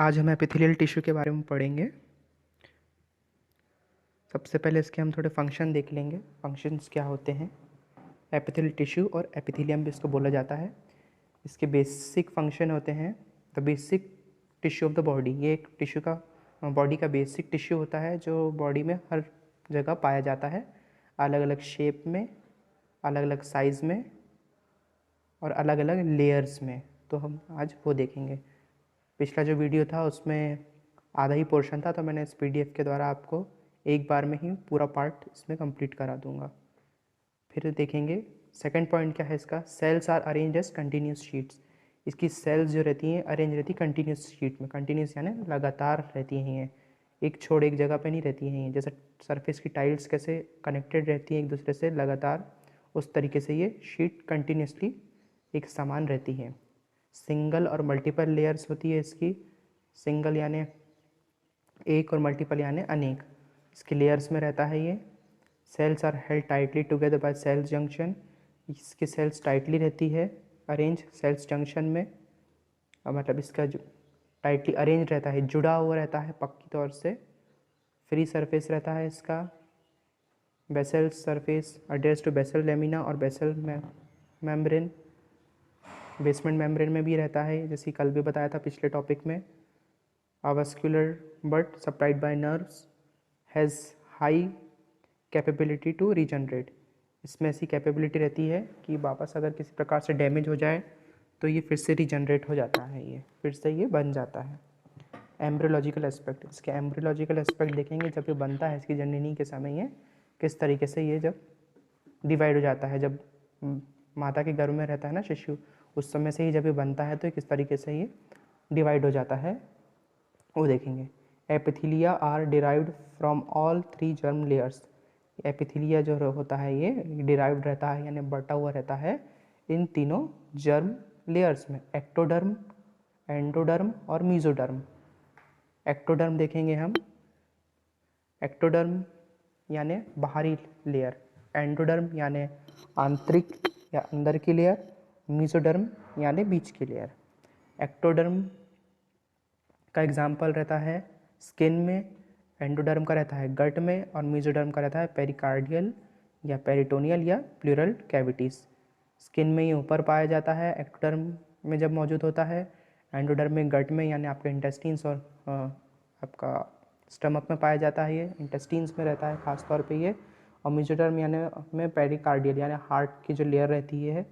आज हम epithelial tissue के बारे में पढ़ेंगे। सबसे पहले इसके हम थोड़े फंक्शन देख लेंगे। फंक्शंस क्या होते हैं। एपिथेलियल टिश्यू और एपिथेलियम भी इसको बोला जाता है। इसके बेसिक फंक्शन होते हैं। The basic tissue of the body, ये एक टिश्यू का बॉडी का बेसिक टिश्यू होता है जो बॉडी में हर जगह पाया जाता है, अलग अलग शेप में, अलग अलग साइज़ में और अलग अलग लेयर्स में। तो हम आज वो देखेंगे। पिछला जो वीडियो था उसमें आधा ही पोर्शन था, तो मैंने इस पीडीएफ के द्वारा आपको एक बार में ही पूरा पार्ट इसमें कंप्लीट करा दूंगा। फिर देखेंगे सेकंड पॉइंट क्या है इसका। Cells are arrange as continuous sheets. इसकी सेल्स जो रहती हैं अरेंज रहती कंटिन्यूस शीट में। कंटिन्यूस यानी लगातार रहती हैं, एक छोड़ एक जगह पे नहीं रहती हैं। जैसे सरफेस की टाइल्स कैसे कनेक्टेड रहती हैं एक दूसरे से लगातार, उस तरीके से ये शीट कंटिन्यूसली एक समान रहती हैं। सिंगल और मल्टीपल लेयर्स होती है इसकी। सिंगल यानी एक और मल्टीपल यानी अनेक। इसके लेयर्स में रहता है ये। Cells are held tightly together by cells junction. इसकी सेल्स टाइटली रहती है अरेंज सेल्स जंक्शन में, और मतलब इसका जो टाइटली अरेंज रहता है, जुड़ा हुआ रहता है पक्की तौर से। फ्री सरफेस रहता है इसका। Basal surface attach to basal lamina और बेसल मेम्ब्रेन। बेसमेंट मेम्ब्रेन में भी रहता है, जैसे कल भी बताया था पिछले टॉपिक में। avascular but supplied by nerves, has high capability to regenerate। इसमें ऐसी कैपेबिलिटी रहती है कि वापस अगर किसी प्रकार से डैमेज हो जाए तो ये फिर से रिजनरेट हो जाता है, ये फिर से ये बन जाता है। एम्ब्रियोलॉजिकल एस्पेक्ट, इसके एम्ब्रियोलॉजिकल एस्पेक्ट देखेंगे जब ये बनता है इसकी जननी के समय ये किस तरीके से ये जब डिवाइड हो जाता है। जब माता के गर्भ में रहता है ना शिशु, उस समय से ही जब ये बनता है तो किस तरीके से ये डिवाइड हो जाता है वो देखेंगे। Epithelia are derived from all three germ layers. Epithelia जो होता है ये डिराइव्ड रहता है यानी बटा हुआ रहता है इन तीनों जर्म लेयर्स में, एक्टोडर्म, एंडोडर्म और मीजोडर्म। एक्टोडर्म देखेंगे हम। एक्टोडर्म यानी बाहरी लेयर, एंडोडर्म यानी आंतरिक या अंदर की लेयर, मीजोडर्म यानी बीच की लेयर। एक्टोडर्म का एग्जाम्पल रहता है स्किन में, एंडोडर्म का रहता है गट में और मीजोडर्म का रहता है पेरिकार्डियल या पेरिटोनियल या प्लूरल कैविटीज़। स्किन में ये ऊपर पाया जाता है एक्टोडर्म में जब मौजूद होता है। एंडोडर्म में गट में यानी आपके इंटेस्टिन्स और आपका स्टमक में पाया जाता है, ये इंटेस्टिन्स में रहता है खास तौर पे ये। और मीजोडर्म यानी में पेरिकार्डियल यानी हार्ट की जो लेयर रहती है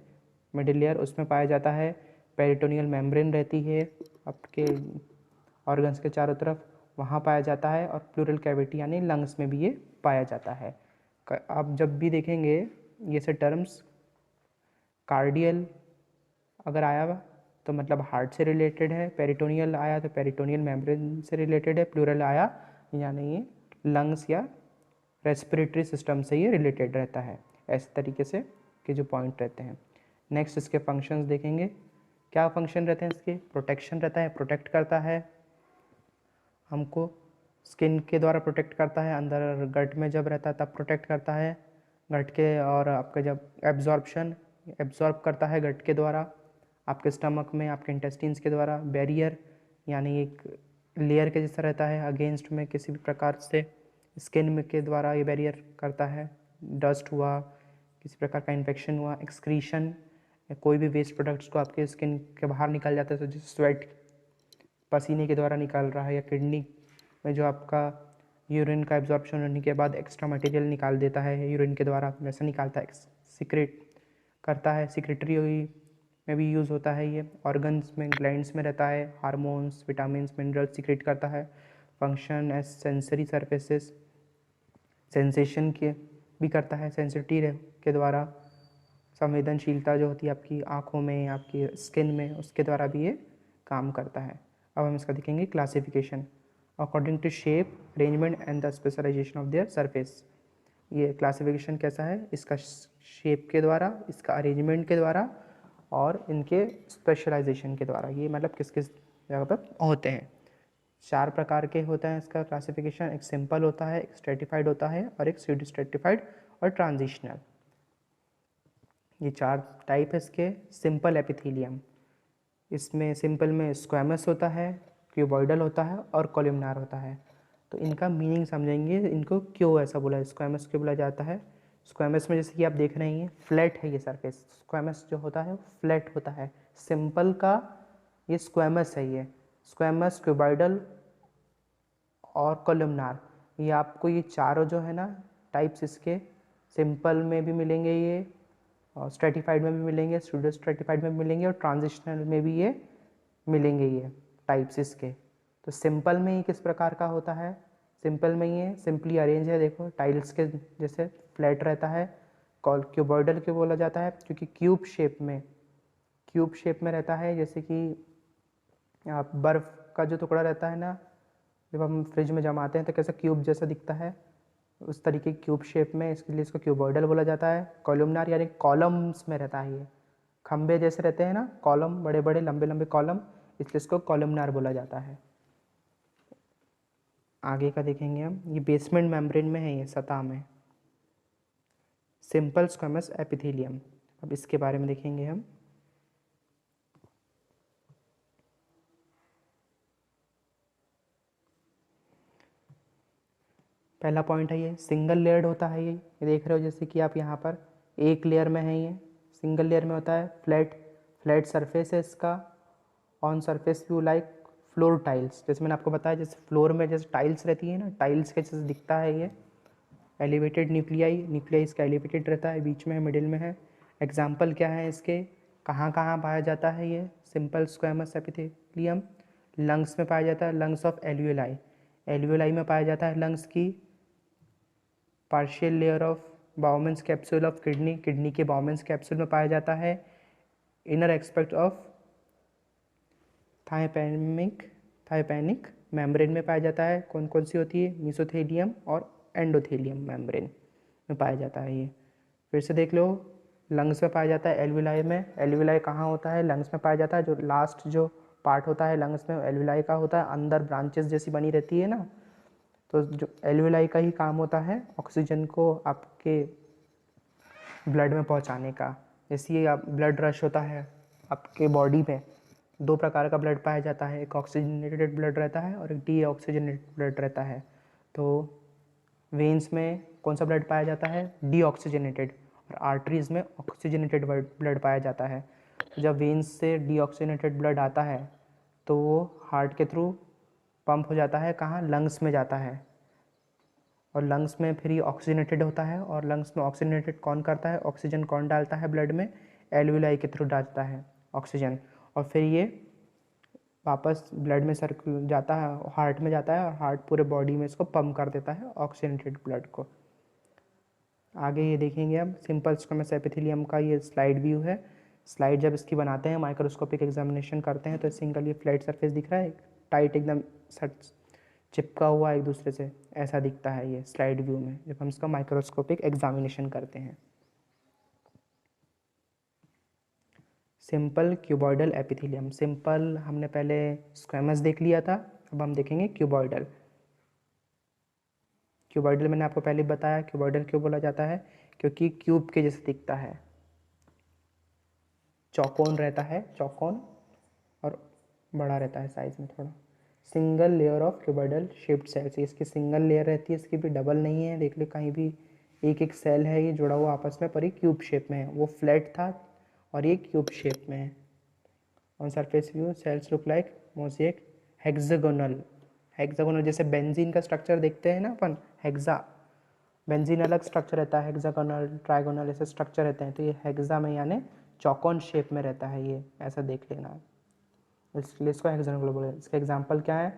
मिडिल लेयर, उसमें पाया जाता है। पेरिटोनियल मेम्ब्रेन रहती है आपके ऑर्गन्स के चारों तरफ, वहाँ पाया जाता है। और प्लूरल कैविटी यानी लंग्स में भी ये पाया जाता है। आप जब भी देखेंगे ये से टर्म्स, कार्डियल अगर आया तो मतलब हार्ट से रिलेटेड है, पेरिटोनियल आया तो पेरिटोनियल मेम्ब्रेन से रिलेटेड है, प्लूरल आया यानी ये लंग्स या रेस्पिरेटरी सिस्टम से ये रिलेटेड रहता है। ऐसे तरीके से के जो पॉइंट रहते हैं। नेक्स्ट इसके फंक्शंस देखेंगे। क्या फंक्शन रहते हैं इसके। प्रोटेक्शन रहता है, प्रोटेक्ट करता है हमको, स्किन के द्वारा प्रोटेक्ट करता है। अंदर गट में जब रहता है तब प्रोटेक्ट करता है गट के। और आपका जब एब्जॉर्प्शन एब्जॉर्ब करता है गट के द्वारा आपके स्टमक में, आपके इंटेस्टिन्स के द्वारा। बैरियर यानी एक लेयर के जैसा रहता है अगेंस्ट में किसी भी प्रकार से स्किन में के द्वारा ये बैरियर करता है। डस्ट हुआ, किसी प्रकार का इन्फेक्शन हुआ, एक्सक्रीशन या कोई भी वेस्ट प्रोडक्ट्स को आपके स्किन के बाहर निकल जाता है, तो जैसे स्वेट पसीने के द्वारा निकल रहा है, या किडनी में जो आपका यूरिन का एब्जॉर्प्शन होने के बाद एक्स्ट्रा मटेरियल निकाल देता है यूरिन के द्वारा, वैसा निकालता है, सीक्रेट करता है। सिक्रेटरी में भी यूज़ होता है ये। ऑर्गन्स में, ग्लैंड्स में रहता है, हार्मोन्स, विटामिन्स, मिनरल्स सीक्रेट करता है। Function as sensory surfaces, sensation के भी करता है सेंसिटिव के द्वारा। संवेदनशीलता जो होती है आपकी आँखों में, आपकी स्किन में, उसके द्वारा भी ये काम करता है। अब हम इसका देखेंगे classification according to shape, arrangement and the specialization of their surface. ये क्लासिफिकेशन कैसा है, इसका शेप के द्वारा, इसका अरेंजमेंट के द्वारा और इनके स्पेशलाइजेशन के द्वारा। ये मतलब किस किस जगह पर होते हैं। 4 प्रकार के होता है इसका क्लासिफिकेशन। एक सिंपल होता है, एक स्ट्रेटिफाइड होता है और एक स्यूडो स्ट्रेटिफाइड और ट्रांजिशनल। ये 4 टाइप है इसके। सिंपल एपिथेलियम, इसमें सिंपल में स्क्वैमस होता है, क्यूबॉइडल होता है और कॉलमनार होता है। तो इनका मीनिंग समझेंगे, इनको क्यों ऐसा बोला है, स्क्वैमस क्यों बोला जाता है। स्क्वैमस में जैसे कि आप देख रहे हैं फ्लैट है ये सरफेस, स्क्वैमस जो होता है वो फ्लैट होता है। सिंपल का ये स्क्वैमस है, ये स्क्वैमस, क्यूबॉइडल और कॉलमनार, ये आपको ये चारों जो है ना टाइप्स इसके सिंपल में भी मिलेंगे, ये और स्ट्रेटिफाइड में भी मिलेंगे, स्यूडो स्ट्रेटिफाइड में भी मिलेंगे और ट्रांजिशनल में भी ये मिलेंगे ये टाइप्स इसके। तो सिंपल में ये किस प्रकार का होता है, सिंपल में ये सिंपली अरेंज है, देखो टाइल्स के जैसे फ्लैट रहता है। क्यूबॉइडल क्यों बोला जाता है, क्योंकि क्यूब शेप में रहता है, जैसे कि आप बर्फ़ का जो टुकड़ा रहता है ना, जब हम फ्रिज में जमाते हैं तो कैसा क्यूब जैसा दिखता है, उस तरीके क्यूब शेप में, इसके लिए इसको क्यूबॉइडल बोला जाता है। कॉलमनार यानी कॉलम्स में रहता है, ये खंबे जैसे रहते हैं ना कॉलम, बड़े बड़े लंबे लंबे कॉलम, इसलिए इसको कॉलमनार बोला जाता है। आगे का देखेंगे हम, ये बेसमेंट मेम्ब्रेन में है, ये सतह में सिंपल स्क्वैमस एपिथेलियम। अब इसके बारे में देखेंगे हम। पहला पॉइंट है ये सिंगल लेयर्ड होता है, ये देख रहे हो जैसे कि आप यहाँ पर एक लेयर में है, ये सिंगल लेयर में होता है। फ्लैट सरफेस है इसका, on surface view like floor tiles, जैसे मैंने आपको बताया जैसे फ्लोर में जैसे टाइल्स रहती है ना, टाइल्स के जैसे दिखता है ये। एलिवेटेड न्यूक्लियाई इसका एलिवेटेड रहता है, बीच में है, मिडिल में है। एग्जाम्पल क्या है इसके, कहाँ कहाँ पाया जाता है ये सिंपल स्क्वैमस एपिथेलियम, लंग्स में पाया जाता है, लंग्स ऑफ एल्वियोलाई में पाया जाता है लंग्स की। Partial layer of Bowman's capsule of kidney के बाउमेंस कैप्सूल में पाया जाता है। Inner aspect of tympanic membrane में पाया जाता है, कौन कौन सी होती है, मीसोथेलियम और एंडोथेलियम मेम्ब्रेन में पाया जाता है ये। फिर से देख लो, लंग्स में पाया जाता है एल्विलाई में। एल्विलाई कहाँ होता है, लंग्स में पाया जाता है, जो लास्ट जो पार्ट होता है लंग्स में एल्विलाई का होता है, अंदर ब्रांचेस जैसी बनी रहती है ना, तो जो एल्विलाई का ही काम होता है ऑक्सीजन को आपके ब्लड में पहुंचाने का। जैसे ये आप ब्लड रश होता है आपके बॉडी में, दो प्रकार का ब्लड पाया जाता है, एक ऑक्सीजनेटेड ब्लड रहता है और एक डीऑक्सीजनेटेड ब्लड रहता है। तो वेन्स में कौन सा ब्लड पाया जाता है, डीऑक्सीजनेटेड, और आर्टरीज में ऑक्सीजनेटेड ब्लड पाया जाता है। तो जब वेन्स से डीऑक्सीजनेटेड ब्लड आता है तो वो हार्ट के थ्रू पंप हो जाता है, कहाँ, लंग्स में जाता है, और लंग्स में फिर ये ऑक्सीजनेटेड होता है। और लंग्स में ऑक्सीजनेटेड कौन करता है, ऑक्सीजन कौन डालता है ब्लड में, एल्विलाई के थ्रू डालता है ऑक्सीजन, और फिर ये वापस ब्लड में सर्कुल जाता है, हार्ट में जाता है, और हार्ट पूरे बॉडी में इसको पंप कर देता है ऑक्सीजनेटेड ब्लड को। आगे ये देखेंगे अब सिंपल स्क्वैमस एपिथेलियम का ये स्लाइड व्यू है। स्लाइड जब इसकी बनाते हैं, माइक्रोस्कोपिक एग्जामिनेशन करते हैं, तो सिंगल ये फ्लैट सरफेस दिख रहा है, टाइट एकदम चिपका हुआ एक दूसरे से, ऐसा दिखता है ये स्लाइड व्यू में जब हम इसका माइक्रोस्कोपिक एग्जामिनेशन करते हैं। सिंपल क्यूबॉइडल एपिथेलियम, सिंपल हमने पहले स्क्वैमस देख लिया था, अब हम देखेंगे क्यूबॉइडल। क्यूबॉइडल मैंने आपको पहले बताया, क्यूबॉइडल क्यों बोला जाता है, क्योंकि क्यूब के जैसे दिखता है, चौकोन रहता है, चौकोन, और बड़ा रहता है साइज में थोड़ा। Single layer of cuboidal shaped cells, इसकी सिंगल लेयर रहती है, इसकी भी डबल नहीं है, देख लो कहीं भी एक एक सेल है ये जुड़ा हुआ आपस में, पर ये क्यूब शेप में है, वो फ्लैट था और ये क्यूब शेप में है। On surface view cells look like mosaic hexagonal जैसे बेंजीन का स्ट्रक्चर देखते हैं ना अपन, बेंजीन अलग स्ट्रक्चर रहता है, हेक्सागोनल, ट्राइगोनल ऐसे स्ट्रक्चर रहते हैं, तो ये हेक्सा में यानी चौकोन शेप में रहता है, ये ऐसा देख लेना, इसलिए इसको हेक्सागोनल बोले। इसका एग्जांपल क्या है,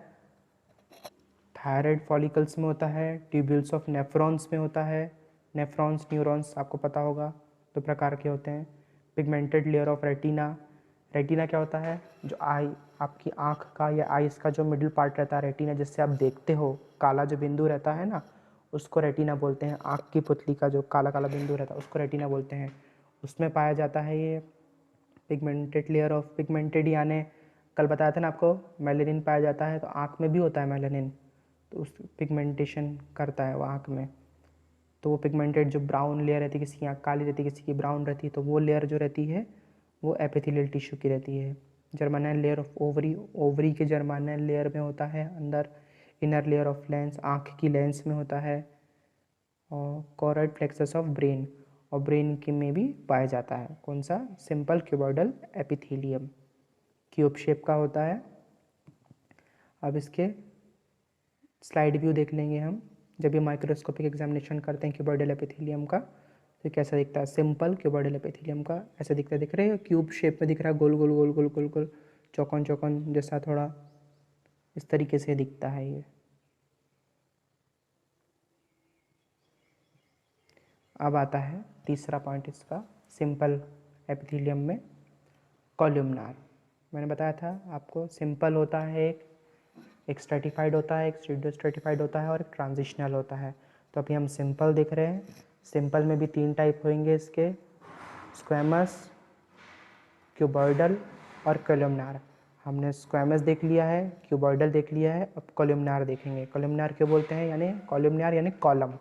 थायराइड फॉलिकल्स में होता है, ट्यूब्यूल्स ऑफ नेफ्रॉन्स में होता है, नेफ्रॉन्स न्यूरॉन्स आपको पता होगा दो प्रकार के होते हैं। Pigmented layer of retina, retina क्या होता है, जो आई आपकी आँख का या आइस का जो मिडिल पार्ट रहता है रेटिना, जिससे आप देखते हो, काला जो बिंदु रहता है ना उसको रेटिना बोलते हैं, आँख की पुतली का जो काला काला बिंदु रहता है उसको रेटिना बोलते हैं, उसमें पाया जाता है ये पिगमेंटेड लेयर ऑफ, पिगमेंटेड यानी कल बताया था ना आपको मेलेनिन पाया जाता है, तो आँख में भी होता है मेलेनिन, तो उस पिगमेंटेशन करता है वो आँख में, तो वो पिगमेंटेड जो ब्राउन लेयर रहती है, किसी की आँख काली रहती है, किसी की ब्राउन रहती है, तो वो लेयर जो रहती है वो एपिथेलियल टिश्यू की रहती है, germinal layer of ovary, ovary के जर्मिनल लेयर में होता है अंदर। इनर लेयर ऑफ लेंस, आँख की लेंस में होता है। और कॉर्ड प्लेक्सस ऑफ ब्रेन, और ब्रेन के में भी पाया जाता है। कौन सा? Simple cuboidal epithelium, cube shape का होता है। अब इसके स्लाइड व्यू देख लेंगे हम जब ये माइक्रोस्कोपिक एग्जामिनेशन करते हैं क्यूबॉइडल एपिथेलियम का। तो कैसा दिखता है? सिंपल क्यूबॉइडल एपिथेलियम का ऐसा दिखता है, दिख रहे हैं क्यूब शेप में दिख रहा है, गोल गोल गोल गोल गोल गोल, चौकोन चौकोन जैसा, थोड़ा इस तरीके से दिखता है ये। अब आता है तीसरा पॉइंट इसका, सिंपल एपिथेलियम में कॉलमनार। मैंने बताया था आपको, सिंपल होता है एक स्ट्रेटिफाइड होता है, एक स्यूडो स्ट्रेटिफाइड होता है और एक ट्रांजिशनल होता है। तो अभी हम सिंपल देख रहे हैं। सिंपल में भी 3 टाइप होंगे इसके, स्क्वैमस, क्यूबॉइडल और कॉलमनार। हमने स्क्वैमस देख लिया है, क्यूबॉइडल देख लिया है, अब कॉलमनार देखेंगे। कॉलमनार क्यों बोलते हैं? यानी कॉलमनार यानी कॉलम,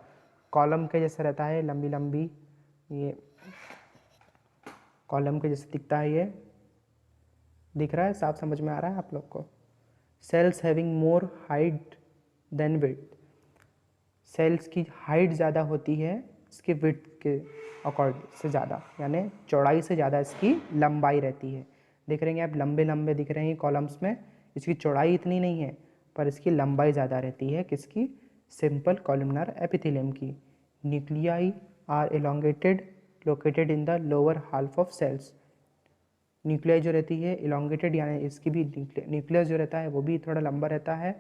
कॉलम के जैसा रहता है, लंबी लंबी, ये कॉलम के जैसे दिखता है। ये दिख रहा है? साफ समझ में आ रहा है आप लोग को? Cells having more height than width, cells की हाइट ज़्यादा होती है इसके विड्थ के अकॉर्डिंग से ज़्यादा, यानी चौड़ाई से ज़्यादा इसकी लंबाई रहती है। देख रहे हैं आप, लंबे लंबे दिख रहे हैं कॉलम्स में। इसकी चौड़ाई इतनी नहीं है पर इसकी लंबाई ज़्यादा रहती है। किसकी? सिंपल कॉलमनार एपिथेलियम की। Nuclei are elongated located in the lower half of cells. Nuclei जो रहती है इलोंगेटेड, यानी इसकी भी न्यूक्लियस जो रहता है वो भी थोड़ा लंबा रहता है,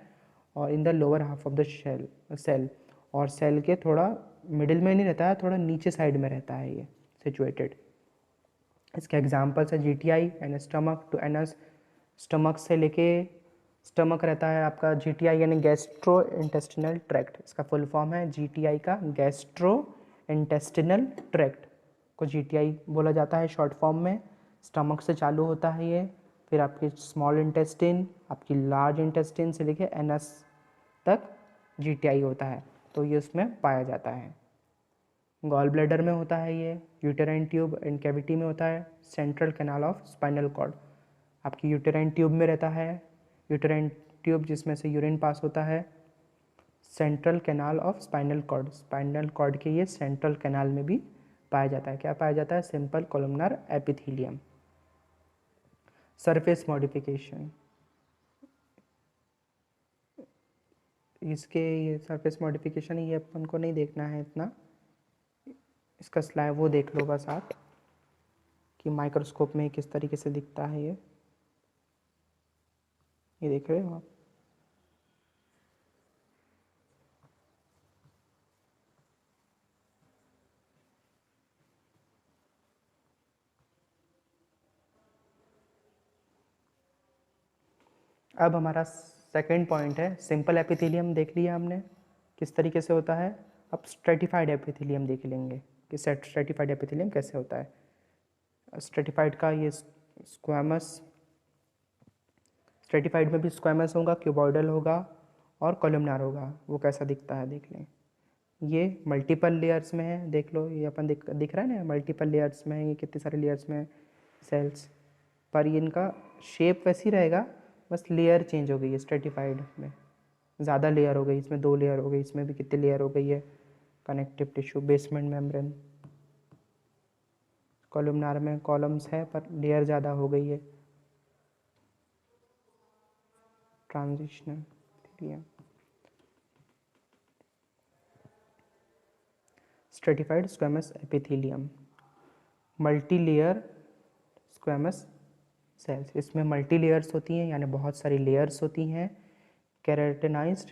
और in the lower half of the cell, और सेल के थोड़ा मिडिल में नहीं रहता है, थोड़ा नीचे साइड में रहता है ये सिचुएटेड। इसके एग्जाम्पल्स है GTI and stomach to anus. Stomach से लेके, स्टमक रहता है आपका जीटीआई यानी गैस्ट्रो इंटेस्टिनल ट्रैक्ट, इसका फुल फॉर्म है जीटीआई का, गैस्ट्रो इंटेस्टिनल ट्रैक्ट को जीटीआई बोला जाता है शॉर्ट फॉर्म में। स्टमक से चालू होता है ये, फिर आपकी स्मॉल इंटेस्टिन, आपकी लार्ज इंटेस्टिन से लेके एनस तक जीटीआई होता है, तो ये उसमें पाया जाता है। गॉल ब्लैडर में होता है ये, यूटेराइन ट्यूब एंड कैविटी में होता है, central canal of spinal cord आपकी यूटेराइन ट्यूब में रहता है। यूटेराइन ट्यूब जिसमें से यूरिन पास होता है। Central canal of spinal cord, spinal cord के ये सेंट्रल कैनाल में भी पाया जाता है। क्या पाया जाता है? Simple columnar epithelium. Surface modification, इसके ये सरफेस मॉडिफिकेशन ये अपन को नहीं देखना है इतना, इसका स्लाइड वो देख लो बस आप कि माइक्रोस्कोप में किस तरीके से दिखता है ये देख रहे हो आप। अब हमारा सेकंड पॉइंट है, सिंपल एपिथेलियम देख लिया हमने किस तरीके से होता है। अब स्ट्रेटिफाइड एपिथेलियम देख लेंगे कि स्ट्रेटिफाइड एपिथेलियम कैसे होता है। स्ट्रेटिफाइड का ये स्क्वैमस, स्ट्रेटिफाइड में भी स्क्वैमस होगा, क्यूबॉइडल होगा और कॉलमनार होगा। वो कैसा दिखता है देख लें। ये मल्टीपल लेयर्स में है, देख लो ये अपन दिख रहा है ना, मल्टीपल लेयर्स में है, ये कितने सारे लेयर्स में सेल्स, पर ये इनका शेप वैसी रहेगा, बस लेयर चेंज हो गई है। स्ट्रेटिफाइड में ज़्यादा लेयर हो गई, इसमें 2 लेयर हो गई, इसमें भी कितनी लेयर हो गई है, connective tissue, basement membrane. Columnar में कॉलम्स है पर लेयर ज़्यादा हो गई है। Transitional stratified squamous epithelium, multi layer squamous cells, इसमें मल्टी लेयर्स होती हैं यानी बहुत सारी लेयर्स होती हैं। केराटिनाइज्ड,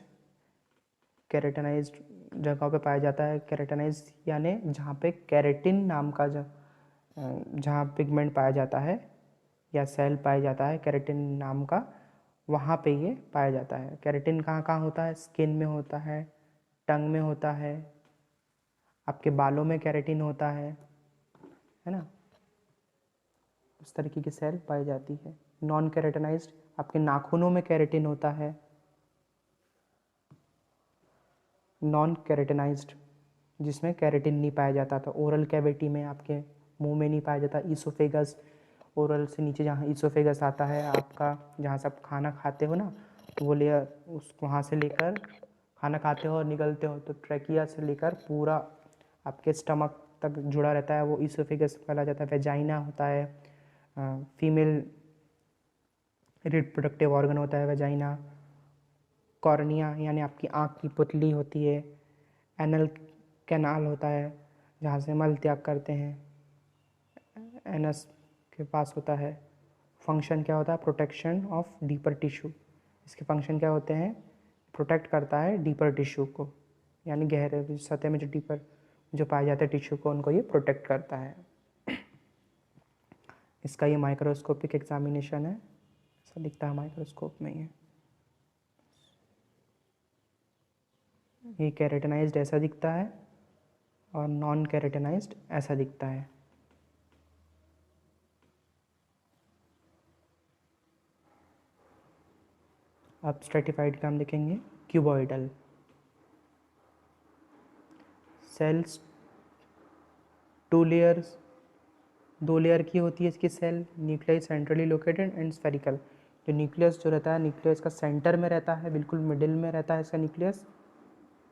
केराटिनाइज्ड जगहों पे पाया जाता है। केराटिनाइज्ड यानी जहाँ पे केराटिन नाम का जहाँ पिगमेंट पाया जाता है या सेल पाया जाता है केराटिन नाम का, वहाँ पे ये पाया जाता है। केराटिन कहाँ कहाँ होता है? स्किन में होता है, टंग में होता है, आपके बालों में केराटिन होता है ना, उस तरीके की सेल पाई जाती है। नॉन केराटिनाइज्ड, आपके नाखूनों में केराटिन होता है। नॉन केराटिनाइज्ड जिसमें केराटिन नहीं पाया जाता, तो ओरल कैविटी में, आपके मुंह में नहीं पाया जाता। ईसोफेगस, ओरल से नीचे जहाँ इसोफेगस आता है आपका, जहाँ से आप खाना खाते हो ना, तो वो लेयर उस वहाँ से लेकर खाना खाते हो और निकलते हो, तो ट्रैकिया से लेकर पूरा आपके स्टमक तक जुड़ा रहता है, वो इसोफेगस कहला जाता है। वेजाइना होता है, फीमेल रिप्रोडक्टिव ऑर्गन होता है वेजाइना। कॉर्निया यानी आपकी आँख की पुतली होती है। एनल कैनाल होता है जहाँ से मल त्याग करते हैं, एनस के पास होता है। फंक्शन क्या होता है? Protection of deeper tissue. इसके फंक्शन क्या होते हैं? प्रोटेक्ट करता है डीपर टिश्यू को, यानी गहरे सतह में जो डीपर जो पाए जाते हैं टिश्यू को, उनको ये प्रोटेक्ट करता है। इसका ये माइक्रोस्कोपिक एग्जामिनेशन है, ऐसा दिखता है माइक्रोस्कोप में। ये कैरेटनाइज्ड ऐसा दिखता है और नॉन कैरेटनाइज्ड ऐसा दिखता है। अब स्ट्रेटिफाइड का हम देखेंगे। क्यूबॉइडल सेल्स, दो लेयर की होती है इसकी cell. Nucleus centrally located and spherical. जो न्यूक्लियस जो रहता है, न्यूक्लियस का सेंटर में रहता है, बिल्कुल मिडिल में रहता है इसका न्यूक्लियस,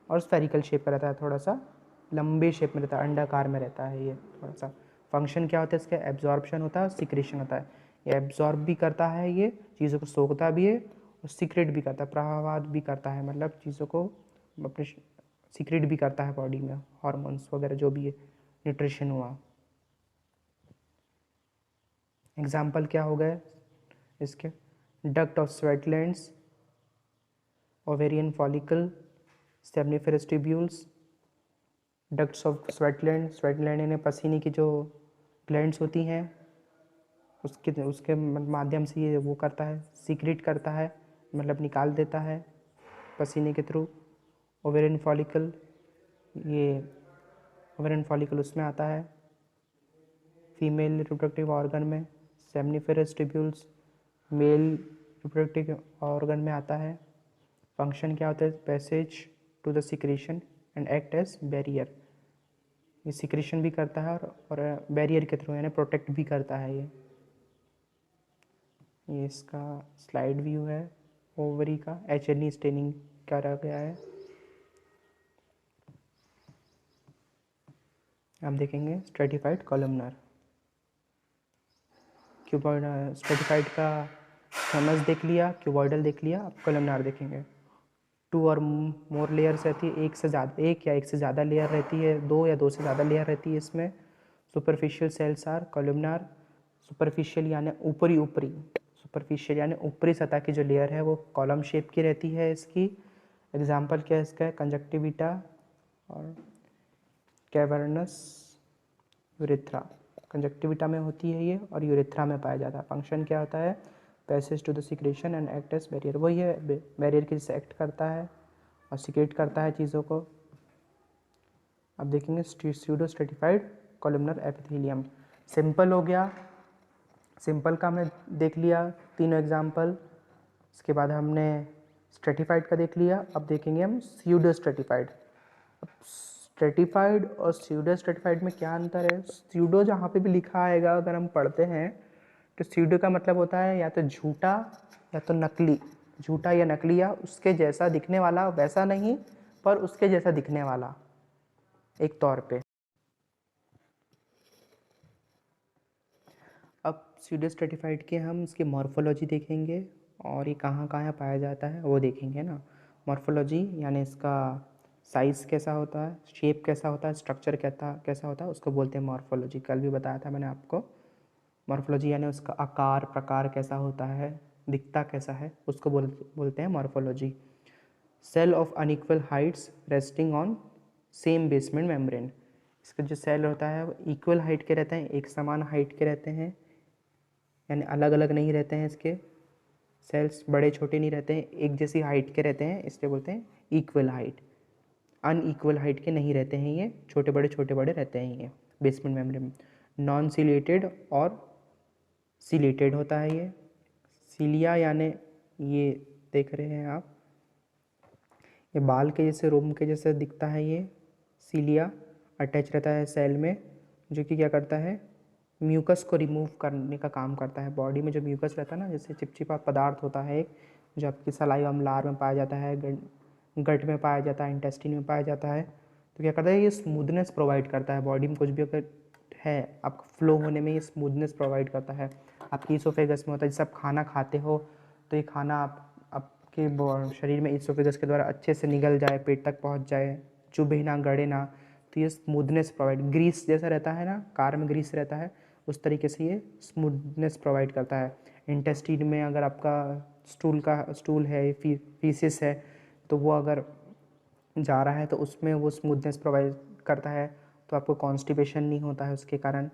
और स्फेरिकल शेप का रहता है, थोड़ा सा लंबे शेप में रहता है, अंडाकार में रहता है ये थोड़ा सा। फंक्शन क्या होता है इसका? एब्जॉर्प्शन होता है और सिक्रेशन होता है। ये एब्जॉर्ब भी करता है, ये चीज़ों को सोखता भी है, और सीक्रेट भी करता है, प्रवाह भी करता है, मतलब चीज़ों को अपने सीक्रेट भी करता है बॉडी में, हार्मोन्स वगैरह जो भी है, न्यूट्रिशन हुआ। एग्जाम्पल क्या हो गए इसके? Duct of sweat glands, ovarian follicle, seminiferous tubules. Ducts of sweat gland, sweat gland यानी पसीने की जो ग्लैंड्स होती हैं, उसके माध्यम से ये वो करता है, सीक्रेट करता है, मतलब निकाल देता है पसीने के थ्रू। ओवेरियन फॉलिकल, ये ओवेरियन फॉलिकल उसमें आता है फीमेल रिप्रोडक्टिव ऑर्गन में। Seminiferous tubules male reproductive organ में आता है। फंक्शन क्या होता है? Passage to the secretion and act as barrier. ये सिक्रेशन भी करता है और बैरियर के थ्रू यानी प्रोटेक्ट भी करता है ये इसका स्लाइड व्यू है ओवरी का। H&E स्टेनिंग करा गया है। आप देखेंगे स्ट्रेटिफाइड कॉलमनर। क्यूबॉइडल स्ट्रेटिफाइड का थैमस देख लिया, क्यूबॉइडल देख लिया, अब कॉलमनर देखेंगे। 2 और मोर लेयर्स रहती है, एक या एक से ज़्यादा लेयर रहती है, 2 या 2 से ज़्यादा लेयर रहती है इसमें। Superficial cells are columnar. Superficial यानी ऊपरी सुपरफिशियल यानी ऊपरी सतह की जो लेयर है वो कॉलम शेप की रहती है इसकी। एग्जाम्पल क्या है इसका? कंजक्टिविटा और कैवर्नस यूरेथ्रा। कंजक्टिविटा में होती है ये और यूरेथ्रा में पाया जाता है। फंक्शन क्या होता है? Passage to the secretion and act as barrier. वही है, बैरियर के जैसे एक्ट करता है और सिक्रेट करता है चीज़ों को। अब देखेंगे pseudo stratified columnar epithelium. Simple हो गया, सिंपल का हमने देख लिया तीनों एग्जाम्पल। इसके बाद हमने स्ट्रेटिफाइड का देख लिया, अब देखेंगे हम स्यूडो स्ट्रेटिफाइड। अब स्ट्रेटिफाइड और स्यूडो स्ट्रेटिफाइड में क्या अंतर है? स्यूडो जहाँ पे भी लिखा आएगा अगर हम पढ़ते हैं तो स्यूडो का मतलब होता है या तो झूठा या तो नकली। झूठा या नकली, या उसके जैसा दिखने वाला, वैसा नहीं पर उसके जैसा दिखने वाला एक तौर पे। अब स्यूडो स्ट्रेटिफाइड के हम इसकी मॉर्फोलॉजी देखेंगे और ये कहाँ कहाँ पाया जाता है वो देखेंगे ना। मॉर्फोलॉजी यानी इसका साइज़ कैसा होता है, शेप कैसा होता है, स्ट्रक्चर कैसा होता है, उसको बोलते हैं मॉर्फोलॉजी। कल भी बताया था मैंने आपको। मॉर्फोलॉजी यानी उसका आकार प्रकार कैसा होता है, दिखता कैसा है, उसको बोलते हैं morphology. Cell of unequal heights resting on same basement membrane. इसका जो सेल होता है वो इक्वल हाइट के रहते हैं, एक समान हाइट के रहते हैं, यानी अलग अलग नहीं रहते हैं इसके सेल्स, बड़े छोटे नहीं रहते हैं, एक जैसी हाइट के रहते हैं, इसलिए बोलते हैं इक्वल हाइट। अनइक्वल हाइट के नहीं रहते हैं ये, छोटे बड़े रहते हैं ये बेसमेंट मेम्ब्रेन। नॉन सिलेटेड और सिलेटेड होता है ये। सिलिया यानी ये देख रहे हैं आप, ये बाल के जैसे, रोम के जैसे दिखता है ये। सिलिया अटैच रहता है सेल में, जो कि क्या करता है? म्यूकस को रिमूव करने का काम करता है। बॉडी में जो म्यूकस रहता है ना, जैसे चिपचिपा पदार्थ होता है एक, जो आपकी सलाइवा लार में पाया जाता है, गट में पाया जाता है, इंटेस्टिन में पाया जाता है, तो क्या करता है, ये स्मूथनेस प्रोवाइड करता है। बॉडी में कुछ भी अगर है आपका फ्लो होने में, ये स्मूथनेस प्रोवाइड करता है। आपकी ईसोफेगस में होता है, जैसे आप खाना खाते हो तो ये खाना आपके शरीर में ईसोफेगस के द्वारा अच्छे से निगल जाए, पेट तक पहुंच जाए, चुभे ना, गड़े ना, तो ये स्मूथनेस प्रोवाइड, ग्रीस जैसा रहता है ना, कार में ग्रीस रहता है, उस तरीके से ये स्मूथनेस प्रोवाइड करता है। इंटेस्टाइन में अगर आपका स्टूल है, फीसिस है, तो वो अगर जा रहा है तो उसमें वो स्मूथनेस प्रोवाइड करता है, तो आपको कॉन्स्टिपेशन नहीं होता है। उसके कारण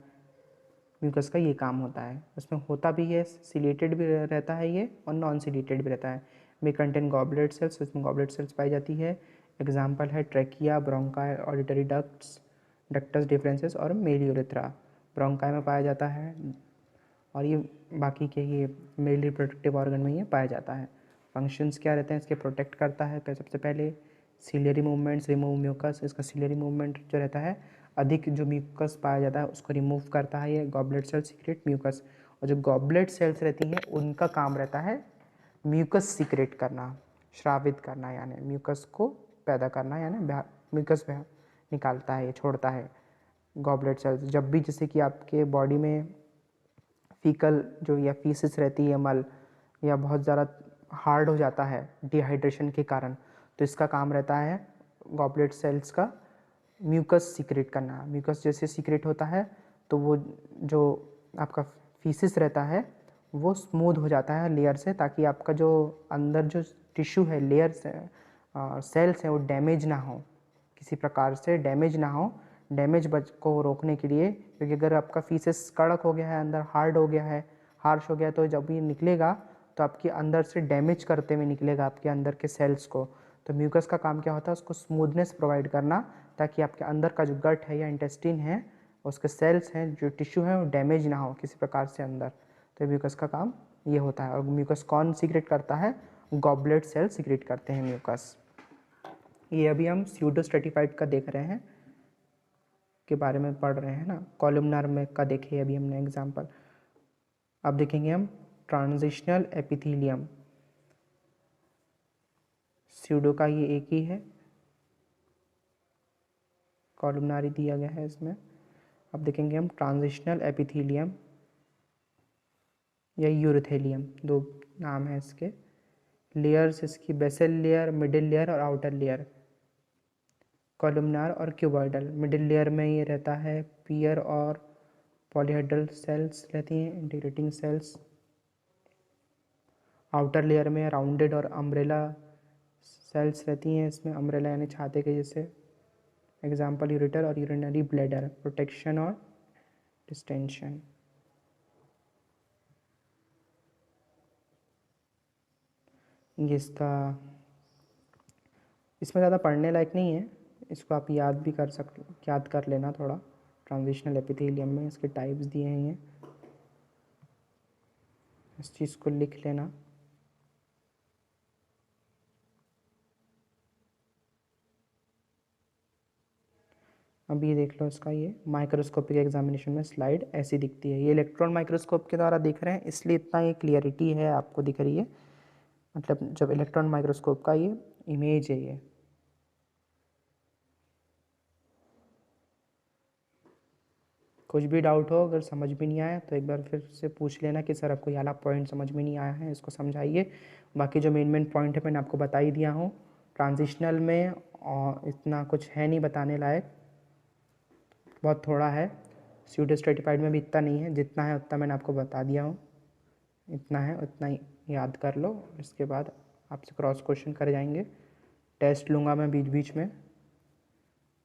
म्यूकस का ये काम होता है। उसमें होता भी है, सिलेटेड भी रहता है ये, और नॉन सिलेटेड भी रहता है। मे कंटेन गॉबलेट सेल्स, उसमें गॉबलेट सेल्स पाई जाती है। एग्जाम्पल है trachea, bronchi, auditory ductus differences और मेल यूरेथ्रा। ब्रोंकाई में पाया जाता है, और ये बाकी के ये मेल रिप्रोडक्टिव ऑर्गन में ये पाया जाता है। फंक्शंस क्या रहते हैं इसके, प्रोटेक्ट करता है सबसे पहले, सिलियरी मूवमेंट्स, रिमूव म्यूकस, इसका सिलियरी मूवमेंट जो रहता है, अधिक जो म्यूकस पाया जाता है उसको रिमूव करता है ये गॉबलेट सेल सीक्रेट म्यूकस। और जो गॉबलेट सेल्स रहती हैं उनका काम रहता है म्यूकस सीक्रेट करना, श्रावित करना, यानी म्यूकस को पैदा करना, यानी म्यूकस निकालता है, ये छोड़ता है गॉबलेट सेल्स। जब भी जैसे कि आपके बॉडी में फीकल जो या फीसिस रहती है, मल, या बहुत ज़्यादा हार्ड हो जाता है डिहाइड्रेशन के कारण, तो इसका काम रहता है गॉबलेट सेल्स का म्यूकस सीक्रेट करना। म्यूकस जैसे सीक्रेट होता है तो वो जो आपका फीसिस रहता है वो स्मूथ हो जाता है लेयर से, ताकि आपका जो अंदर जो टिश्यू है, लेयर से सेल्स है, वो डैमेज ना हो, किसी प्रकार से डैमेज ना हो। डैमेज को रोकने के लिए, क्योंकि अगर आपका फीसिस कड़क हो गया है, अंदर हार्ड हो गया है, हार्श हो गया, तो जब ये निकलेगा तो आपके अंदर से डैमेज करते हुए निकलेगा आपके अंदर के सेल्स को। तो म्यूकस का काम क्या होता है, उसको स्मूथनेस प्रोवाइड करना, ताकि आपके अंदर का जो गट है या इंटेस्टिन है, उसके सेल्स हैं, जो टिश्यू है, वो डैमेज ना हो किसी प्रकार से अंदर। तो म्यूकस का काम ये होता है। और म्यूकस कौन सीक्रेट करता है, गॉबलेट सेल सीक्रेट करते हैं म्यूकस। ये अभी हम स्यूडोस्ट्रेटिफाइड का देख रहे हैं, के बारे में पढ़ रहे हैं ना, कॉलमनार में का देखे अभी हमने एग्जाम्पल। अब देखेंगे हम ट्रांजिशनल एपिथेलियम। स्यूडो का ये एक ही है, कॉलमनारी दिया गया है इसमें। अब देखेंगे हम ट्रांजिशनल एपिथेलियम या यूरेथेलियम, दो नाम है इसके। लेयर्स इसकी बेसल लेयर, मिडिल लेयर और आउटर लेयर। कॉलमनार और क्यूबॉइडल, मिडिल लेयर में ये रहता है पियर और पॉलीहेड्रल सेल्स रहती हैं, इंटीग्रेटिंग सेल्स। आउटर लेयर में राउंडेड और अम्ब्रेला सेल्स रहती हैं, इसमें अम्ब्रेला यानी छाते के जैसे। एग्जाम्पल यूरेटर और यूरिनरी ब्लैडर, प्रोटेक्शन और डिस्टेंशन। ये इसका, इसमें ज़्यादा पढ़ने लायक नहीं है, इसको आप याद कर लेना थोड़ा। ट्रांजिशनल एपिथेलियम में इसके टाइप्स दिए हैं, ये इस चीज़ को लिख लेना। अब ये देख लो, इसका ये माइक्रोस्कोपिक एग्जामिनेशन में स्लाइड ऐसी दिखती है। ये इलेक्ट्रॉन माइक्रोस्कोप के द्वारा देख रहे हैं, इसलिए इतना ये क्लियरिटी है आपको दिख रही है, मतलब जब इलेक्ट्रॉन माइक्रोस्कोप का ये इमेज है ये। कुछ भी डाउट हो, अगर समझ में नहीं आया तो एक बार फिर से पूछ लेना कि सर आपको ये वाला पॉइंट समझ में नहीं आया है, इसको समझाइए। बाकी जो मेन पॉइंट है मैंने आपको बता ही दिया हूँ। ट्रांजिशनल में और इतना कुछ है नहीं बताने लायक, बहुत थोड़ा है। स्यूडो स्ट्रेटिफाइड में भी इतना नहीं है, जितना है उतना मैंने आपको बता दिया हूँ। इतना है, उतना ही याद कर लो। इसके बाद आपसे क्रॉस क्वेश्चन कर जाएंगे, टेस्ट लूँगा मैं बीच बीच में,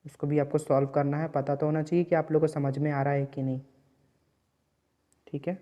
उसको भी आपको सॉल्व करना है। पता तो होना चाहिए कि आप लोगों को समझ में आ रहा है कि नहीं, ठीक है।